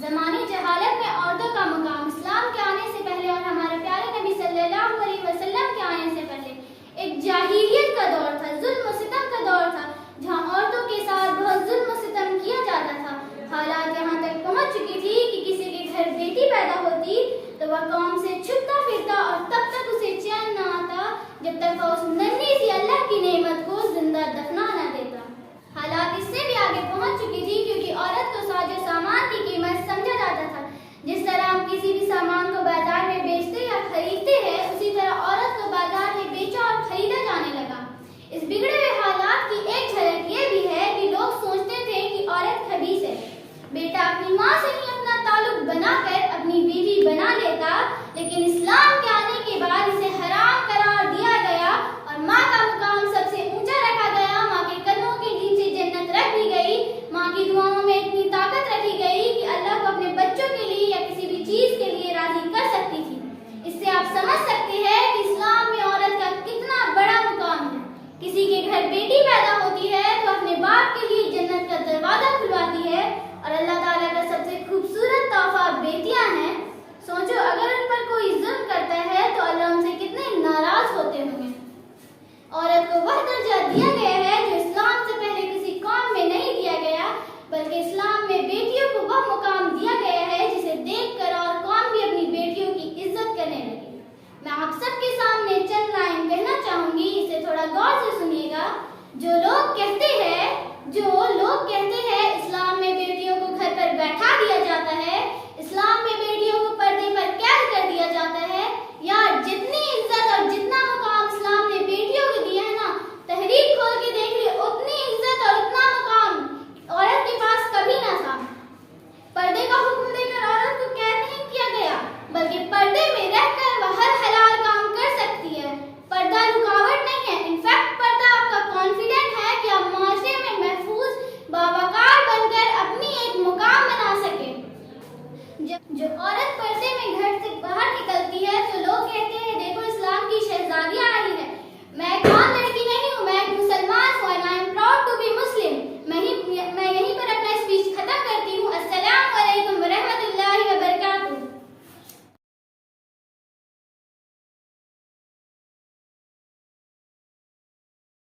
زمانی جہالت میں عورتوں کا مقام اسلام کے آنے سے پہلے اور ہمارے پیارے نبی صلی اللہ علیہ وسلم کے آنے سے پہلے ایک جاہلیت کا دور تھا، ظلم و ستم کا دور تھا، جہاں عورتوں کے ساتھ بہت ظلم و ستم کیا جاتا تھا۔ حالات یہاں تک پہنچ چکی تھی کہ کسی کے گھر بیٹی پیدا ہوتی تو وہ قوم سے چھپتا پھرتا اور تب تک اسے چین نہ آتا جب تک وہ اس ننھی سی اللہ کی نعمت کو زندہ دفنا نہ دیتا۔ حالات اس سے بھی آگے پہنچ چکی تھی کیونکہ عورت کو ساز و سامان کی قیمت سمجھا جاتا تھا۔ جس طرح ہم کسی بھی سامان کو بازار میں بیچتے یا خریدتے ہیں، اسی طرح عورت کو بازار میں بیچا اور خریدا جانے لگا۔ اس بگڑے ہوئے حالات کی ایک جھلک یہ بھی ہے کہ لوگ سوچتے تھے کہ عورت خبیث ہے۔ بیٹا اپنی ماں سے ہی اپنا تعلق بنا کر اپنی بیوی بنا لیتا، لیکن اسلام کے آنے کے بعد اسے حرام قرار دیا گیا اور ماں کا مقام سب سے اونچا رکھا گیا۔ ماں کے قدموں کے نیچے جنت رکھ دی گئی۔ ماں کی دعاؤں میں اتنی طاقت رکھی گئی کہ اللہ کو اپنے بچوں کے لیے یا کسی بھی چیز کے لیے راضی کر سکتی تھی۔ اس سے آپ سمجھ سکتے ہیں کہ اسلام میں عورت کا کتنا بڑا مقام ہے۔ کسی کے گھر بیٹی پیدا ہوتی ہے تو اپنے باپ کے لیے جنت کا دروازہ کھلواتی ہے، اور اللہ تعالیٰ کا سب سے خوبصورت تحفہ بیٹیاں ہیں۔ سوچو اگر ان پر کوئی ظلم کرتا ہے تو اللہ ان سے کتنے ناراض ہوتے ہوں گے۔ عورت کو وہ درجہ دیا گیا ہے جو اسلام سے پہلے کسی قوم میں نہیں دیا گیا، بلکہ اسلام میں بیٹیوں کو وہ مقام دیا گیا ہے جسے دیکھ کر اور قوم بھی اپنی بیٹیوں کی عزت کرنے لگی۔ میں آپ سب کے سامنے چند لائن کہنا چاہوں گی، اسے تھوڑا غور سے سنیے گا۔ جو لوگ کہتے ہیں اسلام میں بیٹیوں کو گھر پر بیٹھا دیا جاتا ہے، اسلام میں بیٹیوں کو پردے پر قید کر دیا جاتا ہے، یا جتنی عزت اور جتنا مقام اسلام نے بیٹیوں کو دیا ہے نا، تحریر کھول کے دیکھ لیں، اتنی عزت اور اتنا مقام عورت کے پاس کبھی نہ تھا۔ پردے کا حکم دے کر عورت کو قید نہیں کیا گیا، بلکہ پردے میں رہ کر وہ ہر حلال کام کر سکتی ہے۔ پردہ رکاوٹ نہیں ہے، انفیکٹ پردہ آپ کا کانفیڈنٹ ہے کہ آپ معاشرے میں محفوظ باوقار بن کر اپنی ایک مقام بنا سکیں۔ جو عورت